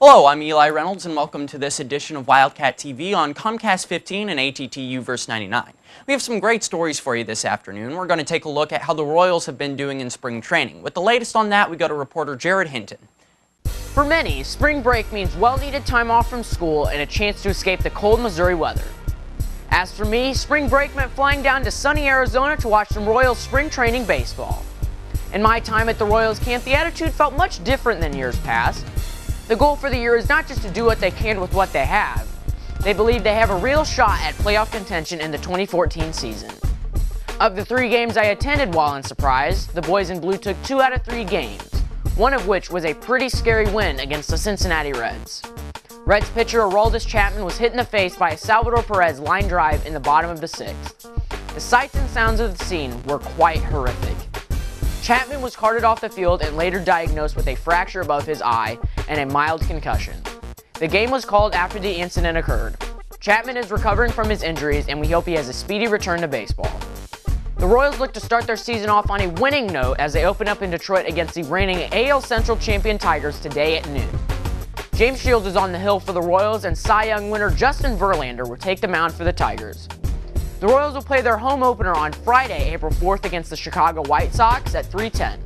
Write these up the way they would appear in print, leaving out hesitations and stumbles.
Hello, I'm Eli Reynolds and welcome to this edition of Wildcat TV on Comcast 15 and ATTU Verse 99. We have some great stories for you this afternoon. We're going to take a look at how the Royals have been doing in spring training. With the latest on that, we go to reporter Jared Hinton. For many, spring break means well-needed time off from school and a chance to escape the cold Missouri weather. As for me, spring break meant flying down to sunny Arizona to watch some Royals spring training baseball. In my time at the Royals camp, the attitude felt much different than years past. The goal for the year is not just to do what they can with what they have. They believe they have a real shot at playoff contention in the 2014 season. Of the 3 games I attended while in Surprise, the boys in blue took 2 out of 3 games, one of which was a pretty scary win against the Cincinnati Reds. Reds pitcher Aroldis Chapman was hit in the face by a Salvador Perez line drive in the bottom of the 6th. The sights and sounds of the scene were quite horrific. Chapman was carted off the field and later diagnosed with a fracture above his eye and a mild concussion. The game was called after the incident occurred. Chapman is recovering from his injuries and we hope he has a speedy return to baseball. The Royals look to start their season off on a winning note as they open up in Detroit against the reigning AL Central champion Tigers today at noon. James Shields is on the hill for the Royals and Cy Young winner Justin Verlander will take the mound for the Tigers. The Royals will play their home opener on Friday, April 4th against the Chicago White Sox at 3:10.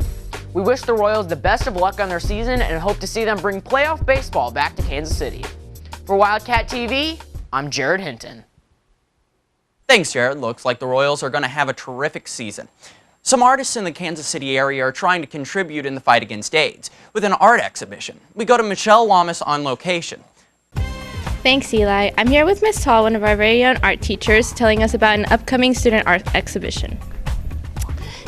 We wish the Royals the best of luck on their season and hope to see them bring playoff baseball back to Kansas City. For Wildcat TV, I'm Jared Hinton. Thanks, Jared. Looks like the Royals are going to have a terrific season. Some artists in the Kansas City area are trying to contribute in the fight against AIDS with an art exhibition. We go to Michelle Lamas on location. Thanks, Eli. I'm here with Ms. Tall, one of our very own art teachers, telling us about an upcoming student art exhibition.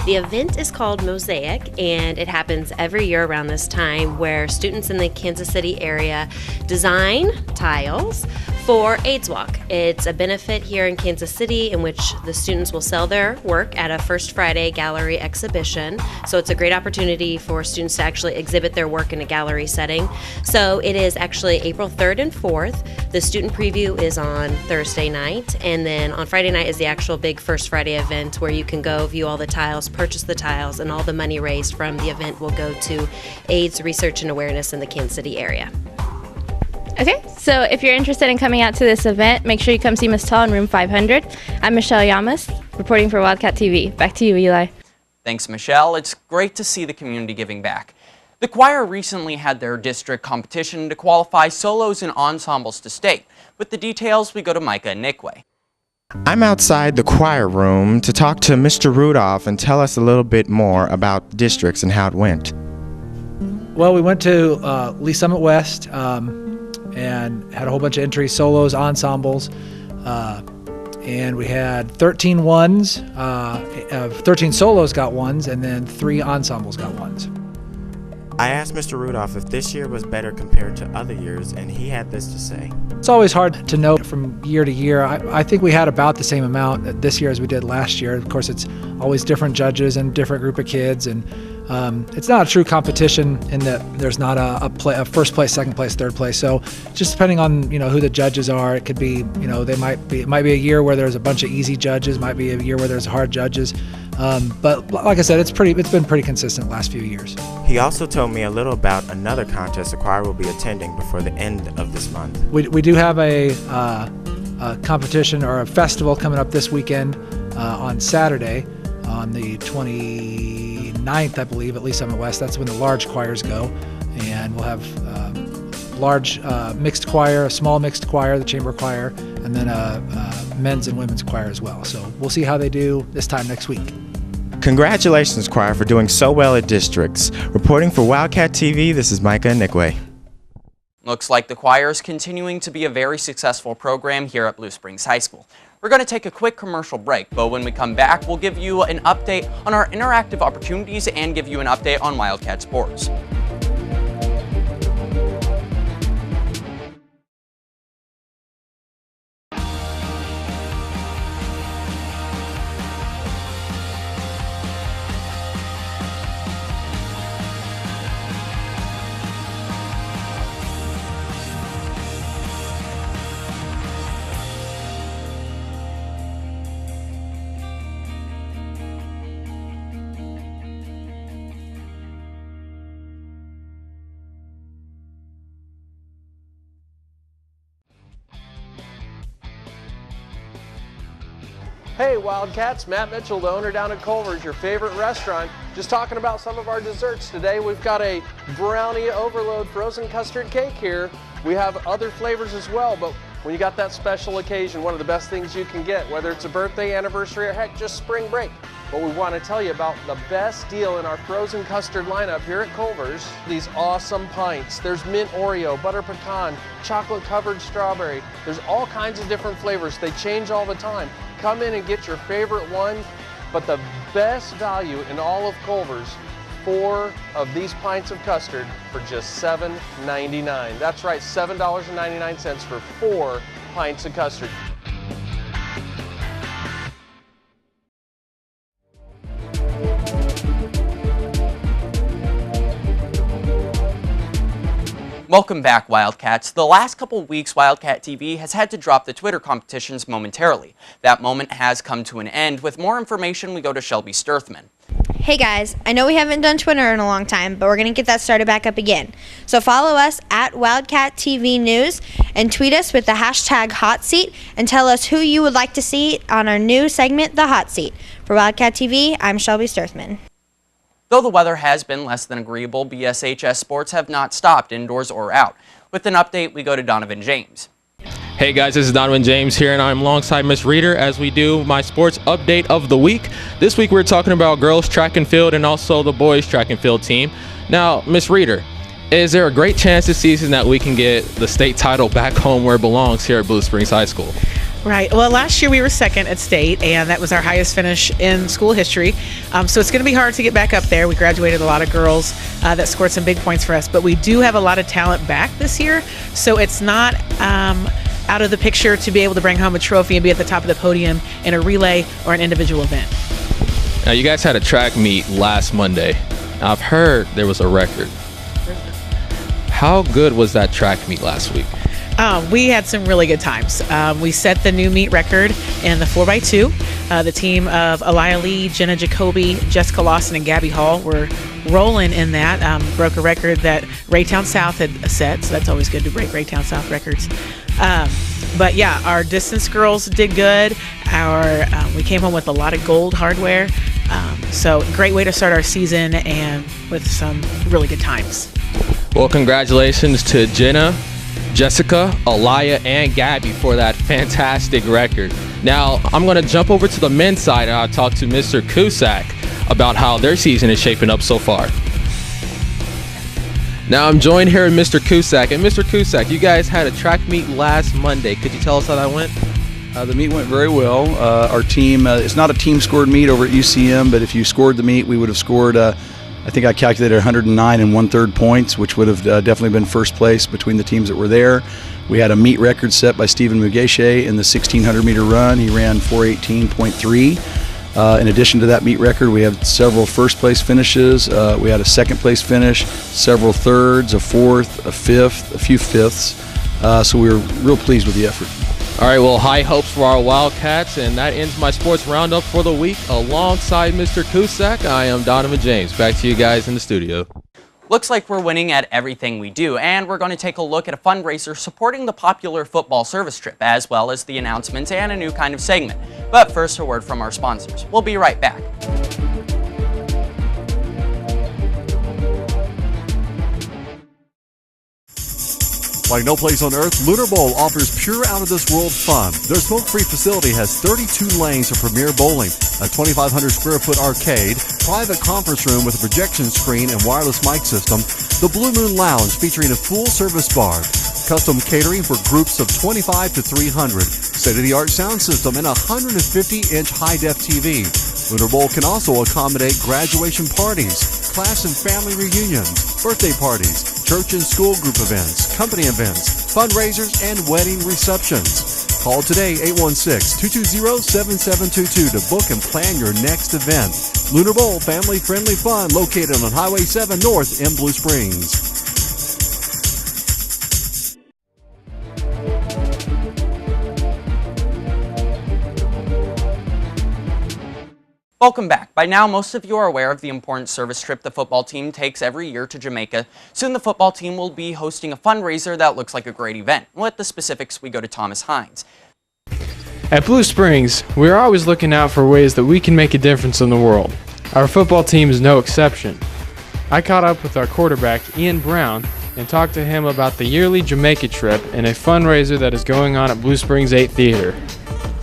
The event is called Mosaic, and it happens every year around this time where students in the Kansas City area design tiles for AIDS Walk. It's a benefit here in Kansas City in which the students will sell their work at a First Friday gallery exhibition. So it's a great opportunity for students to actually exhibit their work in a gallery setting. So it is actually April 3rd and 4th. The student preview is on Thursday night, and then on Friday night is the actual big First Friday event where you can go view all the tiles, purchase the tiles, and all the money raised from the event will go to AIDS research and awareness in the Kansas City area. Okay, so if you're interested in coming out to this event, make sure you come see Ms. Tall in room 500. I'm Michelle Lamas, reporting for Wildcat TV. Back to you, Eli. Thanks, Michelle. It's great to see the community giving back. The choir recently had their district competition to qualify solos and ensembles to state. With the details, we go to Micah and Nickway. I'm outside the choir room to talk to Mr. Rudolph and tell us a little bit more about districts and how it went. Well, we went to Lee Summit West and had a whole bunch of entries, solos, ensembles, and we had 13 ones, 13 solos got ones, and then 3 ensembles got ones. I asked Mr. Rudolph if this year was better compared to other years, and he had this to say. It's always hard to know from year to year. I think we had about the same amount this year as we did last year. Of course, it's always different judges and different group of kids, and it's not a true competition in that there's not a first place, second place, third place. So just depending on who the judges are, it could be it might be a year where there's a bunch of easy judges, might be a year where there's hard judges. But like I said, it's been pretty consistent the last few years. He also told me a little about another contest the choir will be attending before the end of this month. We do have a competition or a festival coming up this weekend on Saturday on the 29th, I believe, at Lee Summit West. That's when the large choirs go, and we'll have large mixed choir, a small mixed choir, the chamber choir, and then a men's and women's choir as well. So we'll see how they do this time next week. Congratulations, choir, for doing so well at districts. Reporting for Wildcat TV, this is Micah and Nickway. Looks like the choir is continuing to be a very successful program here at Blue Springs High School. We're going to take a quick commercial break, but when we come back, we'll give you an update on our interactive opportunities and give you an update on Wildcat sports. Hey Wildcats, Matt Mitchell, the owner down at Culver's, your favorite restaurant. Just talking about some of our desserts today. We've got a brownie overload frozen custard cake here. We have other flavors as well, but when you got that special occasion, one of the best things you can get, whether it's a birthday, anniversary, or heck, just spring break. But we want to tell you about the best deal in our frozen custard lineup here at Culver's. These awesome pints. There's mint Oreo, butter pecan, chocolate covered strawberry. There's all kinds of different flavors. They change all the time. Come in and get your favorite one, but the best value in all of Culver's, 4 of these pints of custard for just $7.99. That's right, $7.99 for 4 pints of custard. Welcome back, Wildcats. The last couple weeks, Wildcat TV has had to drop the Twitter competitions momentarily. That moment has come to an end. With more information, we go to Shelby Sturthman. Hey guys, I know we haven't done Twitter in a long time, but we're going to get that started back up again. So follow us at Wildcat TV News and tweet us with the hashtag Hot Seat and tell us who you would like to see on our new segment, The Hot Seat. For Wildcat TV, I'm Shelby Sturthman. Though the weather has been less than agreeable, BSHS sports have not stopped, indoors or out. With an update, we go to Donovan James. Hey guys, this is Donovan James here, and I'm alongside Miss Reeder as we do my sports update of the week. This week we're talking about girls track and field and also the boys track and field team. Now, Miss Reeder, is there a great chance this season that we can get the state title back home where it belongs here at Blue Springs High School? Right. Well, last year we were second at state, and that was our highest finish in school history. So it's going to be hard to get back up there. We graduated a lot of girls that scored some big points for us, but we do have a lot of talent back this year. So it's not out of the picture to be able to bring home a trophy and be at the top of the podium in a relay or an individual event. Now, you guys had a track meet last Monday. Now, I've heard there was a record. How good was that track meet last week? We had some really good times. We set the new meet record in the 4x2. The team of Aliyah Lee, Jenna Jacoby, Jessica Lawson, and Gabby Hall were rolling in that. Broke a record that Raytown South had set, so that's always good to break Raytown South records. But yeah, our distance girls did good. We came home with a lot of gold hardware. So great way to start our season and with some really good times. Well, congratulations to Jenna, Jessica, Aliyah, and Gabby for that fantastic record. Now, I'm going to jump over to the men's side and I'll talk to Mr. Cusack about how their season is shaping up so far. Now, I'm joined here with Mr. Cusack. And Mr. Cusack, you guys had a track meet last Monday. Could you tell us how that went? The meet went very well. Our team, it's not a team scored meet over at UCM, but if you scored the meet, we would have scored I think I calculated 109 1/3 points, which would have definitely been first place between the teams that were there. We had a meet record set by Stephen Mugeshe in the 1600 meter run. He ran 4:18.3. In addition to that meet record, we had several first place finishes. We had a second place finish, several thirds, a fourth, a fifth, a few fifths. So we were real pleased with the effort. All right, well, high hopes for our Wildcats, and that ends my sports roundup for the week. Alongside Mr. Cusack, I am Donovan James. Back to you guys in the studio. Looks like we're winning at everything we do, and we're going to take a look at a fundraiser supporting the popular football service trip, as well as the announcements and a new kind of segment. But first, a word from our sponsors. We'll be right back. Like no place on earth, Lunar Bowl offers pure out-of-this-world fun. Their smoke-free facility has 32 lanes of premier bowling, a 2,500-square-foot arcade, private conference room with a projection screen and wireless mic system, the Blue Moon Lounge featuring a full-service bar, custom catering for groups of 25 to 300, state-of-the-art sound system, and a 150-inch high-def TV. Lunar Bowl can also accommodate graduation parties, class and family reunions, birthday parties, church and school group events, company events, fundraisers, and wedding receptions. Call today 816-220-7722 to book and plan your next event. Lunar Bowl family-friendly fun located on Highway 7 North in Blue Springs. Welcome back. By now, most of you are aware of the important service trip the football team takes every year to Jamaica. Soon the football team will be hosting a fundraiser that looks like a great event. With the specifics, we go to Thomas Hines. At Blue Springs, we are always looking out for ways that we can make a difference in the world. Our football team is no exception. I caught up with our quarterback, Ian Brown, and talked to him about the yearly Jamaica trip and a fundraiser that is going on at Blue Springs 8 Theater.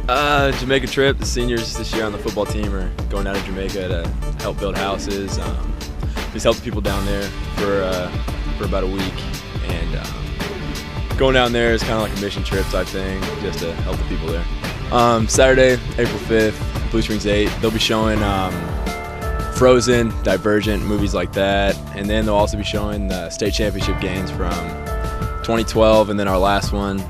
Jamaica trip, the seniors this year on the football team are going down to Jamaica to help build houses, just help the people down there for about a week, and going down there is kind of like a mission trip type thing, just to help the people there. Saturday, April 5th, Blue Springs 8, they'll be showing Frozen, Divergent, movies like that, and then they'll also be showing the state championship games from 2012 and then our last one.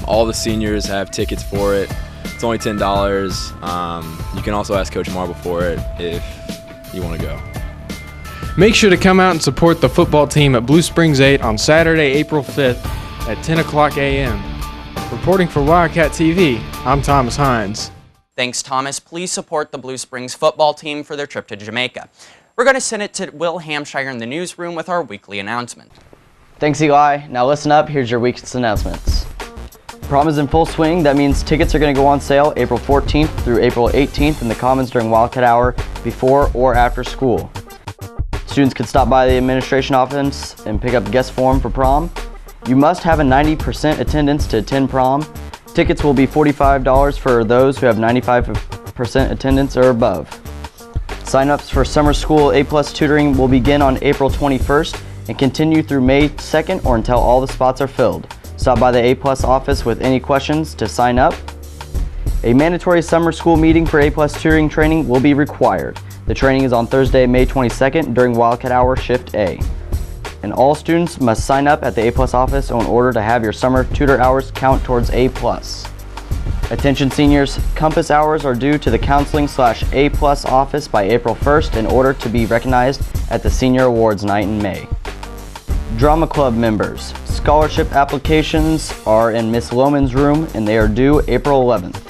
All the seniors have tickets for it. It's only $10. You can also ask Coach Marble for it if you want to go. Make sure to come out and support the football team at Blue Springs 8 on Saturday, April 5th at 10 o'clock a.m. Reporting for Wildcat TV, I'm Thomas Hines. Thanks, Thomas. Please support the Blue Springs football team for their trip to Jamaica. We're going to send it to Will Hampshire in the newsroom with our weekly announcement. Thanks, Eli. Now listen up, here's your week's announcements. Prom is in full swing. That means tickets are going to go on sale April 14th through April 18th in the Commons during Wildcat Hour before or after school. Students can stop by the administration office and pick up a guest form for prom. You must have a 90% attendance to attend prom. Tickets will be $45 for those who have 95% attendance or above. Sign-ups for summer school A+ tutoring will begin on April 21st and continue through May 2nd or until all the spots are filled. Stop by the A+ office with any questions to sign up. A mandatory summer school meeting for A+ tutoring training will be required. The training is on Thursday, May 22nd during Wildcat Hour Shift A. And all students must sign up at the A+ office in order to have your summer tutor hours count towards A+. Attention seniors, Compass hours are due to the Counseling/A+ office by April 1st in order to be recognized at the Senior Awards Night in May. Drama Club members, scholarship applications are in Miss Lohman's room and they are due April 11th.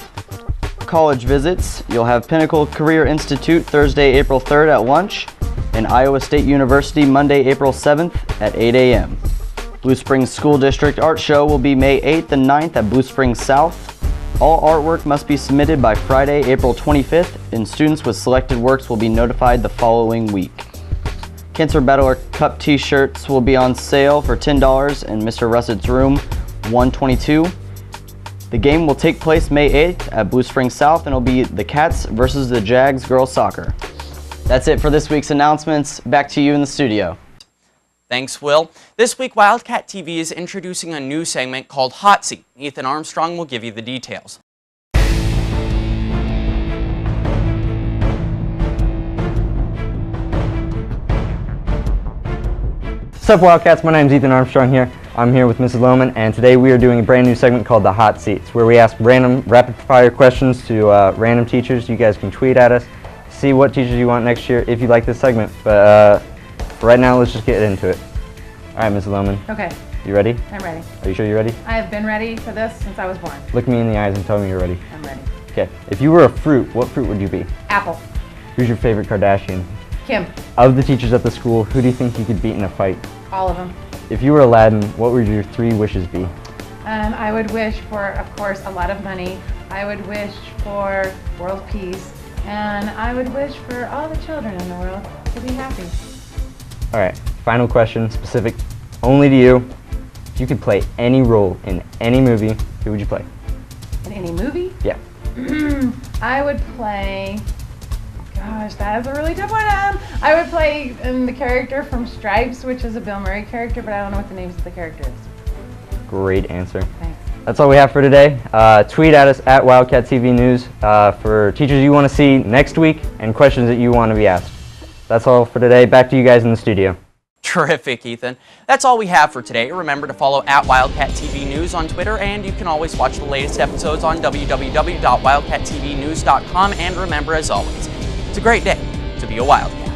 College visits, you'll have Pinnacle Career Institute Thursday, April 3rd at lunch, and Iowa State University Monday, April 7th at 8 a.m. Blue Springs School District Art Show will be May 8th and 9th at Blue Springs South. All artwork must be submitted by Friday, April 25th, and students with selected works will be notified the following week. Cancer Battler Cup t-shirts will be on sale for $10 in Mr. Russett's room 122. The game will take place May 8th at Blue Springs South and it'll be the Cats versus the Jags girls soccer. That's it for this week's announcements. Back to you in the studio. Thanks, Will. This week, Wildcat TV is introducing a new segment called Hot Seat. Ethan Armstrong will give you the details. What's up, Wildcats? My name is Ethan Armstrong here. I'm here with Mrs. Lohman, and today we are doing a brand new segment called the Hot Seats, where we ask random rapid-fire questions to random teachers. You guys can tweet at us, see what teachers you want next year if you like this segment. But for right now, let's just get into it. All right, Mrs. Lohman. Okay. You ready? I'm ready. Are you sure you're ready? I have been ready for this since I was born. Look me in the eyes and tell me you're ready. I'm ready. Okay. If you were a fruit, what fruit would you be? Apple. Who's your favorite Kardashian? Kim. Of the teachers at the school, who do you think you could beat in a fight? All of them. If you were Aladdin, what would your 3 wishes be? I would wish for, of course, a lot of money. I would wish for world peace. And I would wish for all the children in the world to be happy. All right, final question, specific only to you. If you could play any role in any movie, who would you play? In any movie? Yeah. I would play, gosh, that is a really tough one. I would play the character from Stripes, which is a Bill Murray character, but I don't know what the names of the characters. Great answer. Thanks. That's all we have for today. Tweet at us at Wildcat TV News for teachers you want to see next week and questions that you want to be asked. That's all for today. Back to you guys in the studio. Terrific, Ethan. That's all we have for today. Remember to follow at Wildcat TV News on Twitter, and you can always watch the latest episodes on www.wildcattvnews.com. And remember, as always, it's a great day to be a Wildcat.